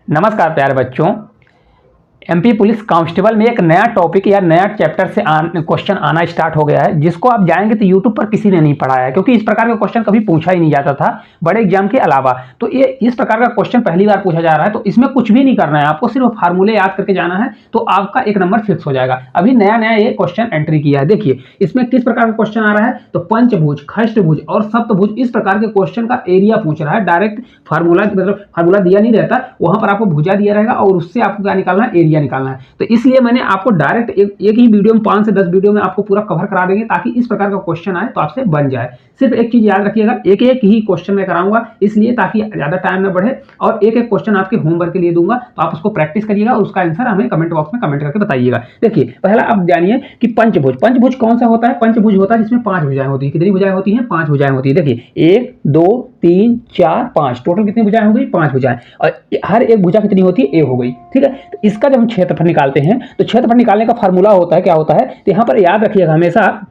नमस्कार प्यारे बच्चों। एमपी पुलिस कांस्टेबल में एक नया टॉपिक या नया चैप्टर से क्वेश्चन आना स्टार्ट हो गया है, जिसको आप जाएंगे तो यूट्यूब पर किसी ने नहीं पढ़ाया है, क्योंकि इस प्रकार का क्वेश्चन कभी पूछा ही नहीं जाता था बड़े एग्जाम के अलावा। तो ये इस प्रकार का क्वेश्चन पहली बार पूछा जा रहा है। तो इसमें कुछ भी नहीं करना है, आपको सिर्फ फार्मूले याद करके जाना है तो आपका एक नंबर फिक्स हो जाएगा। अभी नया नया ये क्वेश्चन एंट्री किया है। देखिए इसमें किस प्रकार का क्वेश्चन आ रहा है, तो पंचभुज, खष्टभुज और सप्तभुज इस प्रकार के क्वेश्चन का एरिया पूछ रहा है। डायरेक्ट फार्मूला मतलब फार्मूला दिया नहीं रहता, वहां पर आपको भुजा दिया रहेगा और उससे आपको क्या निकालना है, एरिया निकालना है। तो इसलिए मैंने आपको डायरेक्ट एक ही वीडियो में 5 से 10 वीडियो में आपको पूरा कवर करा देंगे, ताकि इस प्रकार का क्वेश्चन आए तो आपसे बन जाए। सिर्फ एक चीज याद रखिएगा, एक एक ही क्वेश्चन मैं कराऊंगा, इसलिए ताकि ज्यादा टाइम ना बढ़े, और एक एक क्वेश्चन आपके होमवर्क के लिए दूंगा, तो आप उसको प्रैक्टिस करिएगा और उसका आंसर हमें कमेंट बॉक्स में कमेंट करके बताइएगा। देखिए पहला आप जानिए कि पंचभुज, पंचभुज कौन सा होता है। पंचभुज होता है जिसमें 5 भुजाएं होती है। कितनी भुजाएं होती हैं? 5 भुजाएं होती है। देखिए 1 2 3 4 5, टोटल कितनी भुजाएं हो गई? 5 भुजाएं, और हर एक भुजा कितनी होती है? 1 हो गई। ठीक है, तो इसका जब हम क्षेत्रफल निकालते हैं तो क्षेत्रफल निकालने का फार्मूला होता है, क्या होता है, तो यहाँ पर याद रखिएगा हमेशा।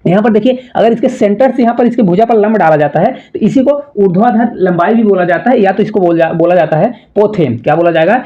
यहाँ पर देखिए, अगर इसके सेंटर से यहाँ पर इसके भुजा पर लंब डाला जाता है तो इसी को ऊर्ध्वाधर लंबाई भी बोला जाता है, या तो इसको बोला जाता है पोथेम। क्या बोला जाएगा?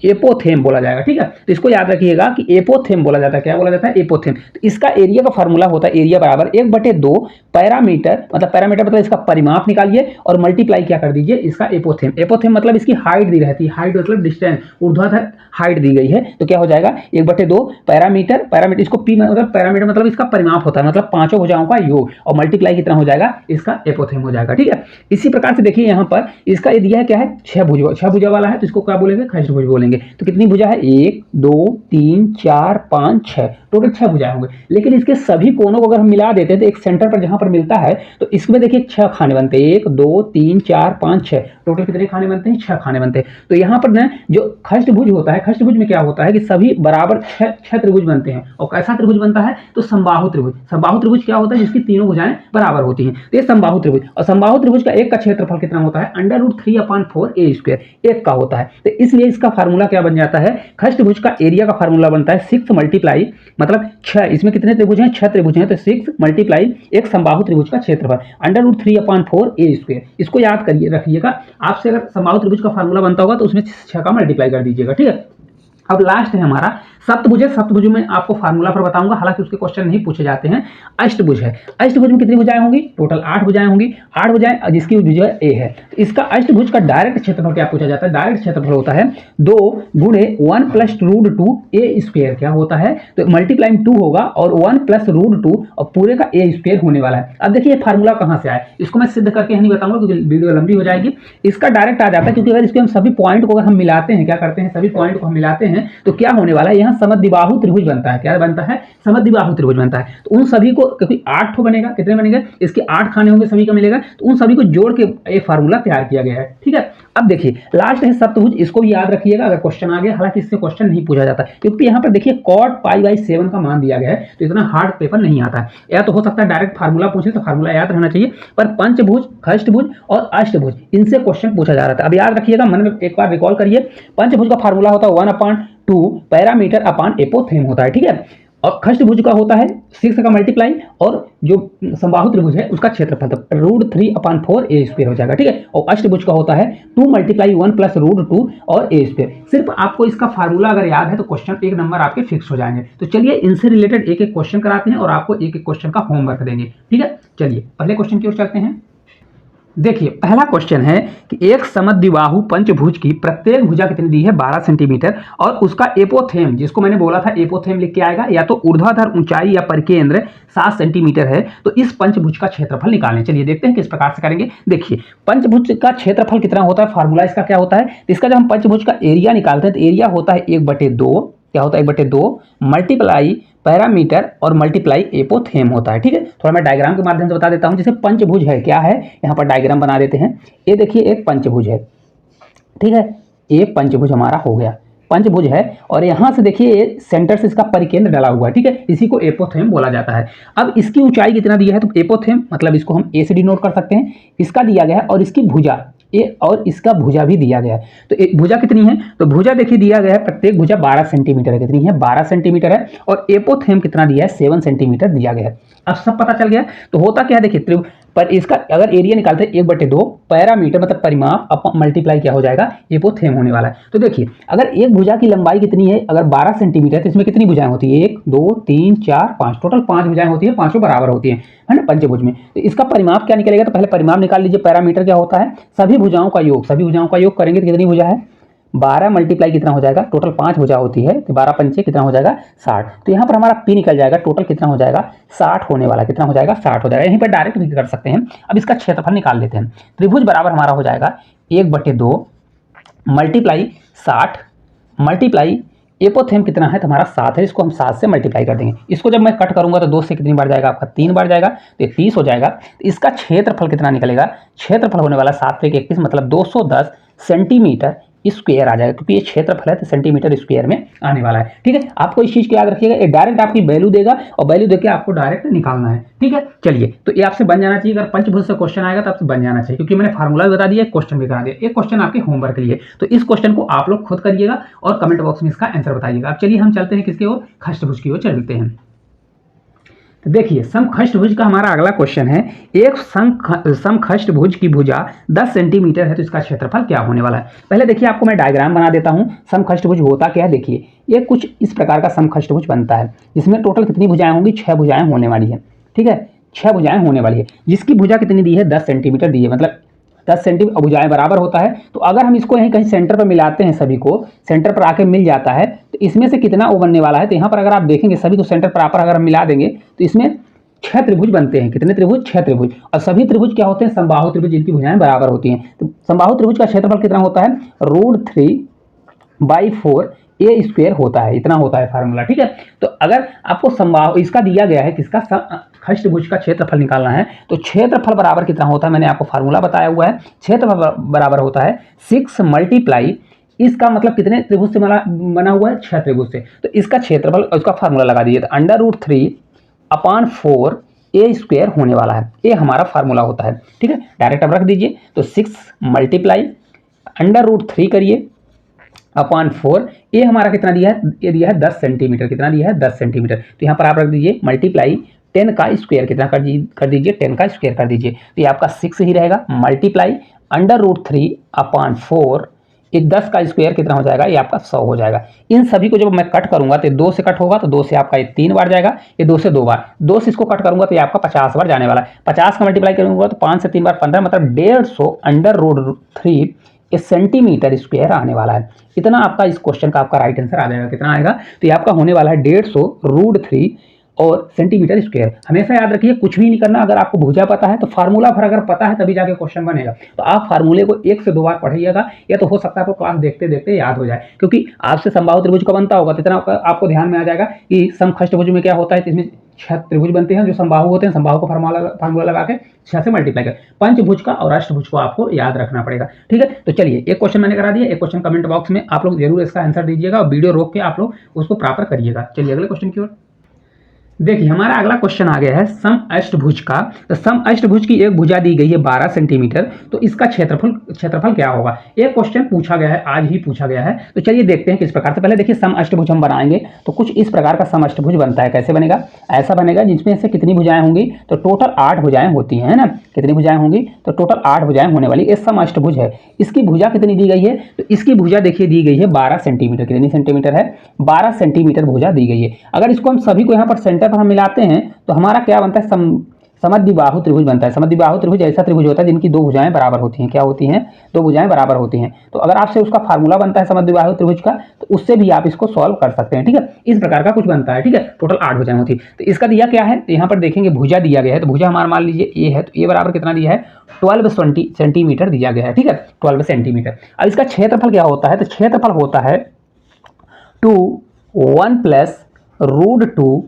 एपोथेम बोला जाएगा। ठीक है, तो इसको याद रखिएगा कि एपोथेम बोला जाता है। क्या बोला जाता है? एपोथेम। तो इसका एरिया का फार्मूला होता है, एरिया बराबर 1/2 पैरामीटर, मतलब पैरामीटर मतलब इसका परिमाप निकालिए और मल्टीप्लाई क्या कर दीजिए इसका एपोथेम। एपोथेम मतलब इसकी हाइट दी रहती है, हाइट मतलब डिस्टेंस, ऊर्ध्वाधर हाइट दी गई है, तो क्या हो जाएगा? 1/2 पैरामीटर, पैरामीटर इसको पी मतलब पैरामीटर मतलब इसका परिमाप होता है, मतलब 5 भुजाओं का योग, और मल्टीप्लाई कितना हो जाएगा? इसका एपोथेम हो जाएगा। ठीक है, इसी प्रकार से देखिए यहाँ पर इसका एरिया क्या है? 6 भुजा वाला है, तो इसको क्या बोलेंगे? खष्टभुज बोलेंगे। तो कितनी भुजा है? 1 2 3 4 5 6, टोटल 6 भुजाएं होंगे। लेकिन इसके सभी कोनों को अगर हम मिला देते हैं तो एक सेंटर पर जहां पर मिलता है तो इसमें देखिए 6 खाने बनते हैं। 1 2 3 4 5 6, टोटल कितने खाने बनते हैं? 6 खाने बनते हैं। तो यहाँ पर ना जो खष्टभुज होता है, खष्टभुज में क्या होता है कि सभी बराबर 6 त्रिभुज बनते हैं। और कैसा त्रिभुज बनता है? तो समबाहु त्रिभुज। समबाहु त्रिभुज क्या होता है? जिसकी तीनों भुजाएं बराबर होती हैं, तो ये समबाहु त्रिभुज। और समबाहु त्रिभुज का एक का क्षेत्रफल कितना होता है? √3/4a², एक का होता है। तो इसलिए इसका फार्मूला क्या बन जाता है? खष्टभुज का एरिया का फार्मूला बनता है 6 मल्टीप्लाई, मतलब 6, इसमें कितने त्रिभुज हैं? 6 त्रिभुज हैं, तो 6 मल्टीप्लाई एक समबाहु त्रिभुज का क्षेत्रफल √3/4a²। इसको याद करिए रखिएगा। आपसे अगर समबाहु त्रिभुज का फार्मूला बनता होगा तो उसमें 6 का मल्टीप्लाई कर दीजिएगा। ठीक है, अब लास्ट है हमारा सप्तभुज है। सप्तभुज में आपको फार्मूला पर बताऊंगा, हालांकि उसके क्वेश्चन नहीं पूछे जाते हैं। अष्टभुज है। अष्टभुज में कितनी भुजाएं होंगी? टोटल 8 भुजाएं होंगी। 8 भुजाएं, जिसकी भुजा ए है। तो इसका अष्टभुज का डायरेक्ट क्षेत्रफल क्या पूछा जाता है? डायरेक्ट क्षेत्रफल होता है 2 गुणे 1 + √2a²। क्या होता है? तो मल्टीप्लाइंग 2 होगा और 1 + √2 और पूरे का a² होने वाला है। अब देखिए फार्मूला कहां से आया, इसको मैं सिद्ध करके नहीं बताऊंगा क्योंकि वीडियो लंबी हो जाएगी। इसका डायरेक्ट आ जाता है, क्योंकि अगर इसके हम सभी पॉइंट को अगर हम मिलाते हैं, क्या करते हैं, सभी पॉइंट को हम मिलाते हैं तो क्या होने वाला है? यहाँ समद्विबाहु त्रिभुज बनता है। क्या बनता है? समद्विबाहु त्रिभुज बनता है। तो उन सभी को, क्योंकि 8 बनेगा, कितने बनेंगे? इसके 8 खाने होंगे, सभी का मिलेगा, तो उन सभी को जोड़ के एक फार्मूला तैयार किया गया है। ठीक है, अब देखिए लास्ट है सप्तभुज। इसको भी याद रखिएगा अगर क्वेश्चन आ गया, हालांकि इससे क्वेश्चन नहीं पूछा जाता, क्योंकि यहाँ पर देखिए cot π/7 का मान दिया गया है, तो इतना हार्ड पेपर नहीं आता है। या तो हो सकता है डायरेक्ट फार्मूला पूछे, तो फार्मूला याद रहना चाहिए, पर पंचभुज, खष्टभुज और अष्टभुज इनसे क्वेश्चन पूछा जा रहा था। अब याद रखिएगा, मन में एक बार रिकॉल करिए। पंचभुज का फार्मूला होता है 1/2 पैरामीटर अपान एपोथेम होता है। ठीक है, और खष्टभुज का होता है 6 का मल्टीप्लाई, और जो समबाहु त्रिभुज है उसका क्षेत्रफल √3/4a² हो जाएगा। ठीक है, और अष्टभुज का होता है 2 × 1 + √2 और a²। सिर्फ आपको इसका फार्मूला अगर याद है तो क्वेश्चन एक नंबर आपके फिक्स हो जाएंगे। तो चलिए इनसे रिलेटेड एक एक क्वेश्चन कराते हैं और आपको एक एक क्वेश्चन का होमवर्क देंगे। ठीक है, चलिए पहले क्वेश्चन की ओर चलते हैं। देखिए पहला क्वेश्चन है कि एक समद्विबाहु पंचभुज की प्रत्येक भुजा कितनी दी है? 12 सेंटीमीटर, और उसका एपोथेम, जिसको मैंने बोला था एपोथेम लिख के आएगा, या तो ऊर्ध्वाधर ऊंचाई या परिकेंद्र 7 सेंटीमीटर है। तो इस पंचभुज का क्षेत्रफल निकालें। चलिए देखते हैं किस प्रकार से करेंगे। देखिए पंचभुज का क्षेत्रफल कितना होता है, फार्मूला इसका क्या होता है? तो इसका जब हम पंचभुज का एरिया निकालते हैं तो एरिया होता है 1/2, क्या होता है? 1/2 मल्टीप्लाई पैरामीटर और मल्टीप्लाई एपोथेम होता है। ठीक है, थोड़ा मैं डायग्राम के माध्यम से बता देता हूं। जैसे पंचभुज है, क्या है, यहाँ पर डायग्राम बना देते हैं। ये देखिए एक पंचभुज है। ठीक है, ये पंचभुज हमारा हो गया, पंचभुज है, और यहां से देखिए सेंटर से इसका परिकेंद्र डला हुआ है। ठीक है, इसी को एपोथेम बोला जाता है। अब इसकी ऊंचाई कितना दिया है, तो एपोथेम मतलब इसको हम ए से डिनोट कर सकते हैं, इसका दिया गया है, और इसकी भुजा ए और इसका भुजा भी दिया गया है। तो भुजा कितनी है, तो भुजा देखिए दिया गया है, प्रत्येक भुजा 12 सेंटीमीटर है। कितनी है? 12 सेंटीमीटर है। और एपोथेम कितना दिया है? 7 सेंटीमीटर दिया गया है। अब सब पता चल गया। तो होता क्या है, देखिए पर इसका अगर एरिया निकालते हैं 1/2 पैरामीटर मतलब परिमाप अब मल्टीप्लाई क्या हो जाएगा, एपोथेम होने वाला है। तो देखिए अगर एक भुजा की लंबाई कितनी है, अगर 12 सेंटीमीटर है तो इसमें कितनी भुजाएं होती है, 1 2 3 4 5, टोटल 5 भुजाएं होती है, पांचों बराबर होती है ना पंचभुज में। तो इसका परिमाप क्या निकलेगा, तो पहले परिमाप निकाल लीजिए। पैरामीटर क्या होता है, सभी भुजाओं का योग, सभी भुजाओं का योग करेंगे तो कितनी भुजा है, 12 मल्टीप्लाई कितना हो जाएगा, टोटल 5 भुजा होती है तो 12 पंचे कितना हो जाएगा 60। तो यहाँ पर हमारा पी निकल जाएगा, टोटल कितना हो जाएगा 60 होने वाला, कितना हो जाएगा 60 हो जाएगा। यहीं पर डायरेक्ट भी कर सकते हैं। अब इसका क्षेत्रफल निकाल लेते हैं। त्रिभुज बराबर हमारा हो जाएगा 1/2 मल्टीप्लाई 60 मल्टीप्लाई एपोथेम कितना है तो हमारा 7 है, इसको हम 7 से मल्टीप्लाई कर देंगे। इसको जब मैं कट करूंगा तो 2 से कितनी बार जाएगा आपका 3 बार जाएगा, तो 30 हो जाएगा। तो इसका क्षेत्रफल कितना निकलेगा, क्षेत्रफल होने वाला 7 पे 21 मतलब 210 सेंटीमीटर स्क्वायर आ जाएगा, क्योंकि ये क्षेत्रफल है तो सेंटीमीटर स्क्वायर में आने वाला है। ठीक है, आपको इस चीज को याद रखिएगा, ये डायरेक्ट आपकी वैल्यू देगा और वैल्यू देके आपको डायरेक्ट निकालना है। ठीक है, चलिए तो ये आपसे बन जाना चाहिए। अगर पंचभुज से क्वेश्चन आएगा तो आपसे बन जाना चाहिए, क्योंकि मैंने फार्मूला भी बता दिया, क्वेश्चन भी करा दिया। एक क्वेश्चन आपके होमवर्क के लिए, तो इस क्वेश्चन को आप लोग खुद करिएगा और कमेंट बॉक्स में इसका आंसर बताइएगा। अब चलिए हम चलते हैं किसकी ओर, खष्टभुज की ओर चलते हैं। तो देखिए समखष्टभुज का हमारा अगला क्वेश्चन है, एक समखष्टभुज की भुजा 10 सेंटीमीटर है तो इसका क्षेत्रफल क्या होने वाला है। पहले देखिए आपको मैं डायग्राम बना देता हूं। समखष्टभुज होता क्या है, देखिए ये कुछ इस प्रकार का समखष्टभुज बनता है, जिसमें टोटल कितनी भुजाएं होंगी, 6 भुजाएं होने वाली है। ठीक है, 6 भुजाएं होने वाली है, जिसकी भुजा कितनी दी है, 10 सेंटीमीटर दी है, मतलब 10 सेंटीमीटर भुजाएं बराबर होता है। तो अगर हम इसको यहीं कहीं सेंटर पर मिलाते हैं, सभी को सेंटर पर आके मिल जाता है, तो इसमें से कितना वो बनने वाला है। तो यहाँ पर अगर आप देखेंगे सभी को सेंटर पर अगर हम मिला देंगे तो इसमें 6 त्रिभुज बनते हैं। कितने त्रिभुज, 6 त्रिभुज। और सभी त्रिभुज क्या होते हैं, समबाहु त्रिभुज, जिनकी भुजाएं बराबर होती हैं। तो समबाहु त्रिभुज का क्षेत्रफल कितना होता है, √3/4 ए स्क्वायर होता है, इतना होता है फार्मूला। ठीक है, तो अगर आपको समबाहु इसका दिया गया है, किसका, खष्टभुज का क्षेत्रफल निकालना है, तो क्षेत्रफल बराबर कितना होता है, मैंने आपको फार्मूला बताया हुआ है। क्षेत्रफल बराबर होता है 6 मल्टीप्लाई, इसका मतलब कितने त्रिभुज से बना हुआ है, 6 त्रिभुज से। तो इसका क्षेत्रफल, उसका फार्मूला लगा दीजिए, तो √3/4 ए स्क्वायर होने वाला है। ये हमारा फार्मूला होता है। ठीक है, डायरेक्ट अब रख दीजिए। तो 6 मल्टीप्लाई √3 करिए /4, ये हमारा कितना दिया है, ये दिया है 10 सेंटीमीटर। कितना दिया है, 10 सेंटीमीटर। तो यहाँ पर आप रख दीजिए मल्टीप्लाई 10 का स्क्वायर कितना कर दीजिए, 10 का स्क्वायर कर दीजिए। तो ये आपका 6 ही रहेगा, मल्टीप्लाई √3/4, ये 10 का स्क्वायर कितना हो जाएगा, ये आपका 100 हो जाएगा। इन सभी को जब मैं कट करूंगा तो 2 से कट होगा, तो 2 से आपका ये 3 बार जाएगा, ये 2 से 2 बार, 2 से इसको कट करूंगा तो ये आपका 50 बार जाने वाला है। 50 का मल्टीप्लाई करूंगा तो 5 से 3 बार 15, मतलब 150 √3 सेंटीमीटर स्क्वायर आने वाला है। इतना आपका इस क्वेश्चन का आपका राइट आंसर आ जाएगा। कितना आएगा, तो ये आपका होने वाला है 150 √3 और सेंटीमीटर स्क्वायर। हमेशा याद रखिए कुछ भी नहीं करना, अगर आपको भुजा पता है तो फार्मूला भर अगर पता है तभी जाके क्वेश्चन बनेगा। तो आप फार्मूले को 1 से 2 बार पढ़िएगा, या तो हो सकता है आपको क्लास देखते देखते याद हो जाए, क्योंकि आपसे समबाहु त्रिभुज का बनता होगा तो इतना आपको ध्यान में आ जाएगा कि समखष्टभुज में क्या होता है। इसमें 6 त्रिभुज बनते हैं जो समबाहु होते हैं, समबाहु को फार्मूला लगा के 6 से मल्टीप्लाई कर। पंचभुज का और अष्टभुज को आपको याद रखना पड़ेगा। ठीक है, तो चलिए एक क्वेश्चन मैंने करा दिया, एक क्वेश्चन कमेंट बॉक्स में आप लोग जरूर इसका आंसर दीजिएगा और वीडियो रोक के आप लोग उसको प्रॉपर करिएगा। चलिए अगले क्वेश्चन की ओर देखिए, हमारा अगला क्वेश्चन आ गया है समअष्टभुज का। तो समअष्टभुज की एक भुजा दी गई है 12 सेंटीमीटर, तो इसका क्षेत्रफल क्या होगा। एक क्वेश्चन पूछा गया है, आज ही पूछा गया है। तो चलिए देखते हैं किस प्रकार से। पहले देखिए समअष्टभुज हम बनाएंगे तो कुछ इस प्रकार का समअष्टभुज बनता है। कैसे बनेगा, ऐसा बनेगा जिसमें से कितनी भुजाएं होंगी, तो टोटल 8 भुजाएं होती हैं, है ना। कितनी भुजाएं होंगी, तो टोटल 8 भुजाएं होने वाली। ये समअष्टभुज है, इसकी भुजा कितनी दी गई है, तो इसकी भुजा देखिए दी गई है 12 सेंटीमीटर। कितनी सेंटीमीटर है, 12 सेंटीमीटर भुजा दी गई है। अगर इसको हम सभी को यहाँ पर सेंटर पर हम मिलाते हैं तो हमारा क्या बनता है, समद्विबाहु त्रिभुज बनता है। समद्विबाहु त्रिभुज ऐसा त्रिभुज होता है जिनकी 2 भुजाएं बराबर होती हैं। क्या होती हैं, 2 भुजाएं बराबर होती हैं। तो अगर आपसे उसका फार्मूला बनता है समद्विबाहु त्रिभुज का, तो उससे भी आप इसको सॉल्व कर सकते हैं। ठीक है, इस प्रकार का कुछ बनता है। ठीक है, टोटल 8 भुजाएं होती है। तो इसका दिया क्या है, तो यहाँ पर देखेंगे भुजा दिया गया है। तो भुजा हमारा मान लीजिए ए है, तो ए बराबर कितना दिया है, 12 सेंटीमीटर दिया गया है। ठीक है, 12 सेंटीमीटर। अब इसका क्षेत्रफल क्या होता है, तो क्षेत्रफल होता है 1 + √2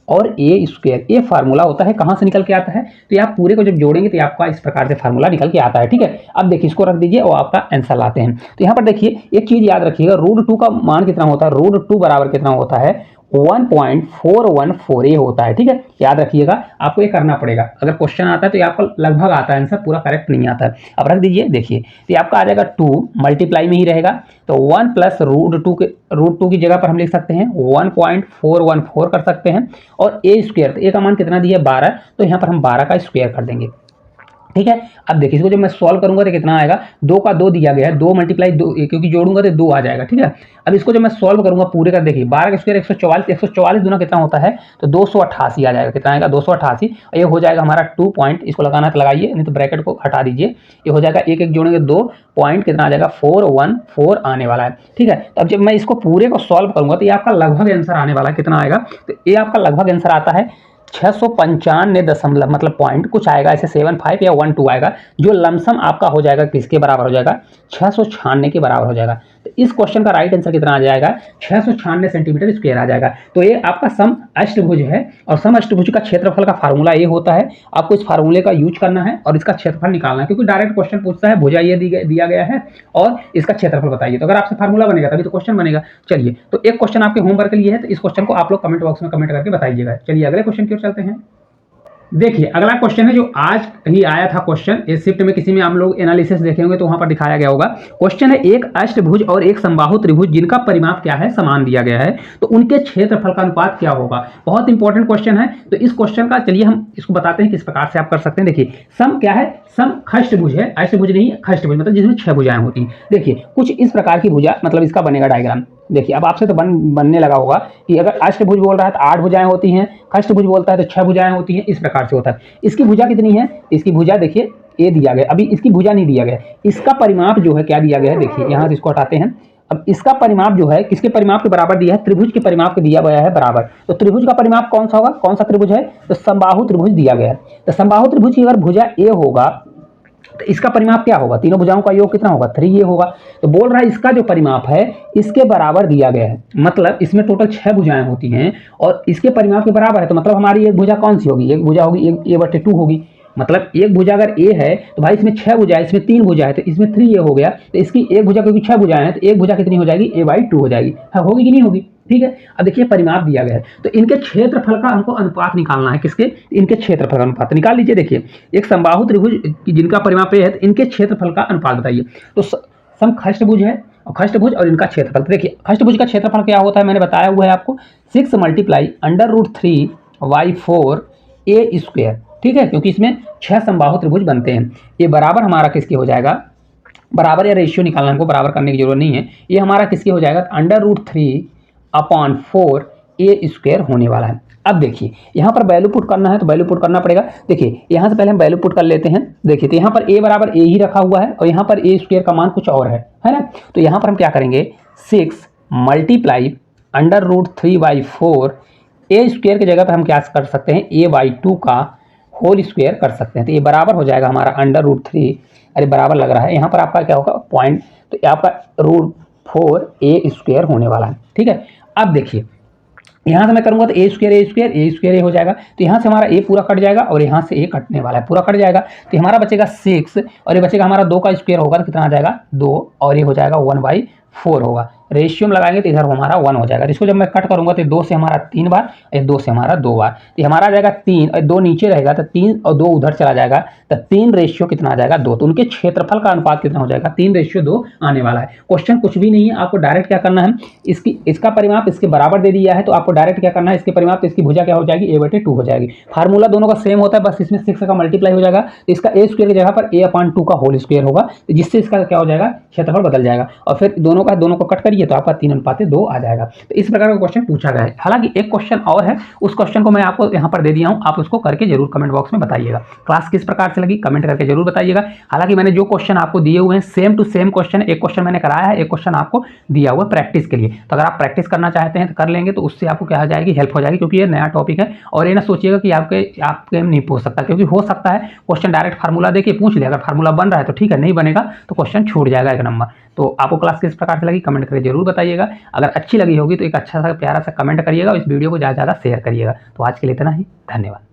और ए स्क्वायर। ये फार्मूला होता है, कहाँ से निकल के आता है, तो आप पूरे को जब जोड़ेंगे तो आपका इस प्रकार से फार्मूला निकल के आता है। ठीक है, अब देखिए इसको रख दीजिए और आपका आंसर लाते हैं। तो यहाँ पर देखिए एक चीज याद रखिएगा, √2 का मान कितना होता है, √2 बराबर कितना होता है, 1.414 होता है। ठीक है, याद रखिएगा, आपको ये करना पड़ेगा। अगर क्वेश्चन आता है तो ये आपका लगभग आता है आंसर, पूरा करेक्ट नहीं आता है। अब रख दीजिए, देखिए तो आपका आ जाएगा 2 मल्टीप्लाई में ही रहेगा, तो 1 + √2 की जगह पर हम लिख सकते हैं 1.414 कर सकते हैं। और ए स्क्वायर, तो ए का मान कितना दिया है, 12, तो यहाँ पर हम 12 का स्क्वायर कर देंगे। ठीक है। अब देखिए इसको जब मैं सॉल्व करूंगा तो कितना आएगा, 2 का 2 दिया गया है, 2 मल्टीप्लाई 2, क्योंकि जोड़ूंगा तो 2 आ जाएगा। ठीक है। अब इसको जब मैं सॉल्व करूंगा पूरे का, देखिए 12 का स्क्वायर 144, 144 दूना कितना होता है, तो 288 आ जाएगा। कितना आएगा, 288। और ये हो जाएगा हमारा 2 पॉइंट, इसको लगाना है तो लगाइए, नहीं तो ब्रैकेट को हटा दीजिए। ये हो जाएगा, एक एक जोड़ेंगे 2 पॉइंट, कितना आ जाएगा 414 आने वाला है। ठीक है। तो अब जब मैं इसको पूरे को सॉल्व करूंगा तो ये आपका लगभग आंसर आने वाला है। कितना आएगा, तो ये आपका लगभग आंसर आता है 695 दशमलव, मतलब पॉइंट कुछ आएगा ऐसे 75 या 12 आएगा, जो लमसम आपका हो जाएगा किसके बराबर हो जाएगा, 696 के बराबर हो जाएगा। तो इस क्वेश्चन का राइट आंसर कितना आ जाएगा, 696 सेंटीमीटर स्क्वायर आ जाएगा। तो ये आपका सम अष्टभुज है, और सम अष्टभुज का क्षेत्रफल का फार्मूला ये होता है। आपको इस फार्मूले का यूज करना है और इसका क्षेत्रफल निकालना है, क्योंकि डायरेक्ट क्वेश्चन पूछता है भुजा ये दिया गया है और इसका क्षेत्रफल बताइए। तो अगर आपसे फार्मूला बनेगा तभी तो क्वेश्चन बनेगा। चलिए, तो एक क्वेश्चन आपके होमवर्क के लिए है, तो इस क्वेश्चन को आप लोग कमेंट बॉक्स में कमेंट करके बताइएगा। चलिए अगले क्वेश्चन की ओर चलते हैं। देखिए अगला क्वेश्चन है जो आज ही आया था क्वेश्चन, इस शिफ्ट में किसी में आप लोग एनालिसिस देखे होंगे तो वहां पर दिखाया गया होगा। क्वेश्चन है, एक अष्टभुज और एक समबाहु त्रिभुज जिनका परिमाप क्या है, समान दिया गया है, तो उनके क्षेत्रफल का अनुपात क्या होगा। बहुत इंपॉर्टेंट क्वेश्चन है। तो इस क्वेश्चन का चलिए हम इसको बताते हैं किस प्रकार से आप कर सकते हैं। देखिए सम क्या है, सम खष्टभुज है, अष्टभुज नहीं खष्टभुज, मतलब जिसमें 6 भुजाएं होती हैं। देखिए कुछ इस प्रकार की भुजा, मतलब इसका बनेगा डायग्राम। देखिए अब आपसे तो बनने लगा होगा कि अगर अष्टभुज बोल रहा है तो 8 भुजाएं होती हैं, खष्टभुज बोलता है तो 6 भुजाएं होती हैं, इस प्रकार से होता है। इसकी भुजा कितनी है, इसकी भुजा देखिए ए दिया गया, अभी इसकी भुजा नहीं दिया गया, इसका परिमाप जो है क्या दिया गया है, देखिए यहाँ से इसको हटाते हैं। अब इसका परिमाप जो है किसके परिमाप के बराबर दिया है, त्रिभुज के परिमाप के दिया गया है बराबर। तो त्रिभुज का परिमाप कौन सा होगा, कौन सा त्रिभुज है, तो समबाहु त्रिभुज दिया गया है। तो समबाहु त्रिभुज की अगर भुजा ए होगा तो इसका परिमाप क्या होगा, तीनों भुजाओं का योग कितना होगा, 3a होगा। तो बोल रहा है इसका जो परिमाप है इसके बराबर दिया गया है, मतलब इसमें टोटल 6 भुजाएं होती हैं और इसके परिमाप के बराबर है। तो मतलब हमारी एक भुजा कौन सी होगी, एक भुजा होगी a/2 होगी। मतलब एक भुजा अगर a है तो भाई इसमें 6 भुजा है, इसमें 3 भुजा है, तो इसमें 3a हो गया। तो इसकी एक भुजा, क्योंकि 6 भुजाएं हैं तो एक भुजा कितनी हो जाएगी, a/2 हो जाएगी। हाँ होगी कि नहीं होगी। ठीक है। अब देखिए परिमाप दिया गया है, तो इनके क्षेत्रफल का हमको अनुपात निकालना है, किसके, इनके क्षेत्रफल का अनुपात निकाल लीजिए। देखिए एक समबाहु त्रिभुज जिनका परिमाप है तो इनके क्षेत्रफल का अनुपात बताइए। तो सम खष्टभुज है और खष्टभुज और इनका क्षेत्रफल। देखिए खष्टभुज का क्षेत्रफल क्या होता है, मैंने बताया हुआ है आपको, 6 × √3/4a²। ठीक है, क्योंकि इसमें 6 समबाहु त्रिभुज बनते हैं। ये बराबर हमारा किसके हो जाएगा, बराबर या रेशियो निकालना, हमको बराबर करने की जरूरत नहीं है। ये हमारा किसके हो जाएगा, √3/4a² होने वाला है। अब देखिए यहाँ पर वैल्यू पुट करना है तो वैल्यू पुट करना पड़ेगा। देखिए यहाँ से पहले हम वैल्यू पुट कर लेते हैं। देखिए तो यहाँ पर a बराबर a ही रखा हुआ है और यहाँ पर a² का मान कुछ और है ना। तो यहाँ पर हम क्या करेंगे, 6 × √3/4 a² की जगह पर हम क्या कर सकते हैं, a/2 का होल स्क्वायर कर सकते हैं। तो ये बराबर हो जाएगा हमारा √3, अरे बराबर लग रहा है, यहाँ पर आपका क्या होगा पॉइंट, तो आपका √4a² होने वाला है। ठीक है। अब देखिए यहाँ से मैं करूँगा तो a² हो जाएगा। तो यहाँ से हमारा a पूरा कट जाएगा और यहाँ से a कटने वाला है, पूरा कट जाएगा। तो हमारा बचेगा 6 और ये बचेगा हमारा 2 का स्क्वायर होगा तो कितना आ जाएगा 2, और ये हो जाएगा 1/4 होगा। रेशियो में लगाएंगे तो इधर हमारा 1 हो जाएगा। इसको जब मैं कट करूंगा तो 2 से हमारा 3 बार और 2 से हमारा 2 बार, तो हमारा आ जाएगा 3 और 2 नीचे रहेगा तो 3 और 2 उधर चला जाएगा, तो 3 रेशियो कितना आ जाएगा 2। तो उनके क्षेत्रफल का अनुपात कितना हो जाएगा, 3:2 आने वाला है। क्वेश्चन कुछ भी नहीं है, आपको डायरेक्ट क्या करना है, इसका परिमाप इसके बराबर दे दिया है तो आपको डायरेक्ट क्या करना है, इसके परिमाप तो इसकी भुजा क्या हो जाएगी, a/2 हो जाएगी। फार्मूला दोनों का सेम होता है, बस इसमें 6 का मल्टीप्लाई हो जाएगा तो इसका a² की जगह पर a/2 का होल स्क्वायर होगा, जिससे इसका क्या हो जाएगा, क्षेत्रफल बदल जाएगा। और फिर दोनों को कट करिए तो आपका 3:2 आ जाएगा। तो इस प्रकार का क्वेश्चन पूछा गया है। हालांकि एक क्वेश्चन और है, उस क्वेश्चन को मैं आपको यहाँ पर दे दिया हूँ, आप उसको करके जरूर कमेंट बॉक्स में बताइएगा। क्लास किस प्रकार से लगी कमेंट करके जरूर बताइएगा। हालांकि मैंने जो क्वेश्चन आपको दिए हुए हैं सेम टू सेम क्वेश्चन, एक क्वेश्चन मैंने कराया है, एक क्वेश्चन आपको दिया हुआ है प्रैक्टिस के लिए। तो अगर आप प्रैक्टिस करना चाहते हैं तो कर लेंगे, तो उससे आपको क्या हो जाएगी, हेल्प हो जाएगी, क्योंकि ये नया टॉपिक है। और ये ना सोचिएगा कि आपके नहीं पूछ सकता, क्योंकि हो सकता है क्वेश्चन डायरेक्ट फार्मूला देके पूछ ले, अगर फार्मूला बन रहा है तो ठीक है, नहीं बनेगा तो क्वेश्चन छूट जाएगा 1 नंबर। तो आपको क्लास किस प्रकार से लगी कमेंट करके जरूर बताइएगा। अगर अच्छी लगी होगी तो एक अच्छा सा प्यारा सा कमेंट करिएगा और इस वीडियो को ज़्यादा से ज़्यादा शेयर करिएगा। तो आज के लिए इतना ही, धन्यवाद।